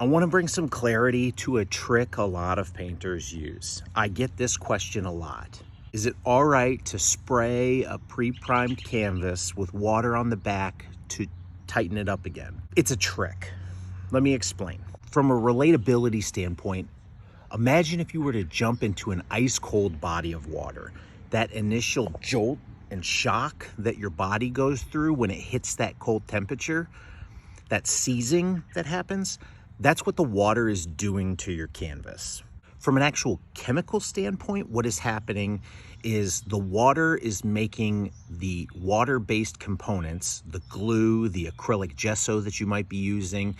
I want to bring some clarity to a trick a lot of painters use. I get this question a lot. Is it all right to spray a pre-primed canvas with water on the back to tighten it up again? It's a trick. Let me explain. From a relatability standpoint, imagine if you were to jump into an ice cold body of water. That initial jolt and shock that your body goes through when it hits that cold temperature, that seizing that happens, that's what the water is doing to your canvas. From an actual chemical standpoint, what is happening is the water is making the water-based components, the glue, the acrylic gesso that you might be using,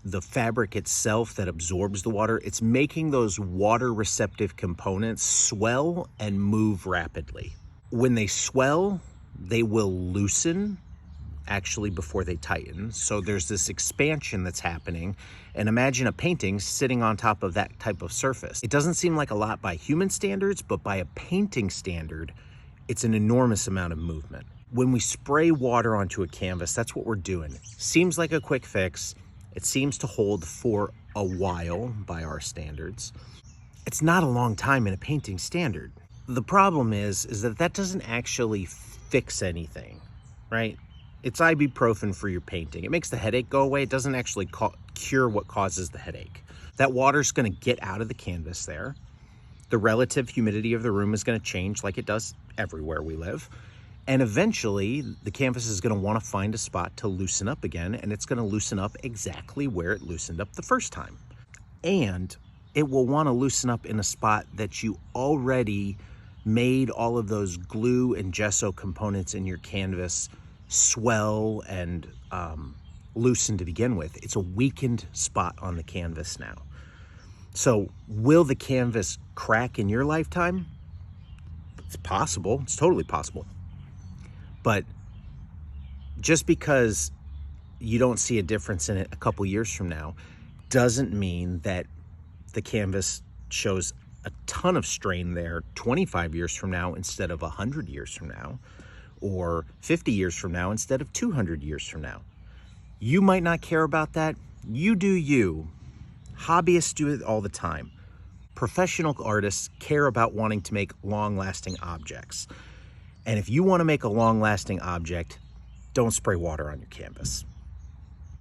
the fabric itself that absorbs the water, it's making those water receptive components swell and move rapidly. When they swell, they will loosen actually before they tighten. So there's this expansion that's happening, and imagine a painting sitting on top of that type of surface. It doesn't seem like a lot by human standards, but by a painting standard, it's an enormous amount of movement. When we spray water onto a canvas, that's what we're doing. Seems like a quick fix. It seems to hold for a while by our standards. It's not a long time in a painting standard. The problem is that doesn't actually fix anything, right? It's ibuprofen for your painting. It makes the headache go away. It doesn't actually cure what causes the headache. That water's gonna get out of the canvas there. The relative humidity of the room is gonna change like it does everywhere we live. And eventually, the canvas is gonna wanna find a spot to loosen up again, and it's gonna loosen up exactly where it loosened up the first time. And it will wanna loosen up in a spot that you already made all of those glue and gesso components in your canvas swell and loosen to begin with. It's a weakened spot on the canvas now. So will the canvas crack in your lifetime? It's possible. It's totally possible. But just because you don't see a difference in it a couple years from now doesn't mean that the canvas shows a ton of strain there 25 years from now instead of 100 years from now, or 50 years from now instead of 200 years from now. You might not care about that. You do you. Hobbyists do it all the time. Professional artists care about wanting to make long-lasting objects. And if you want to make a long-lasting object, don't spray water on your canvas.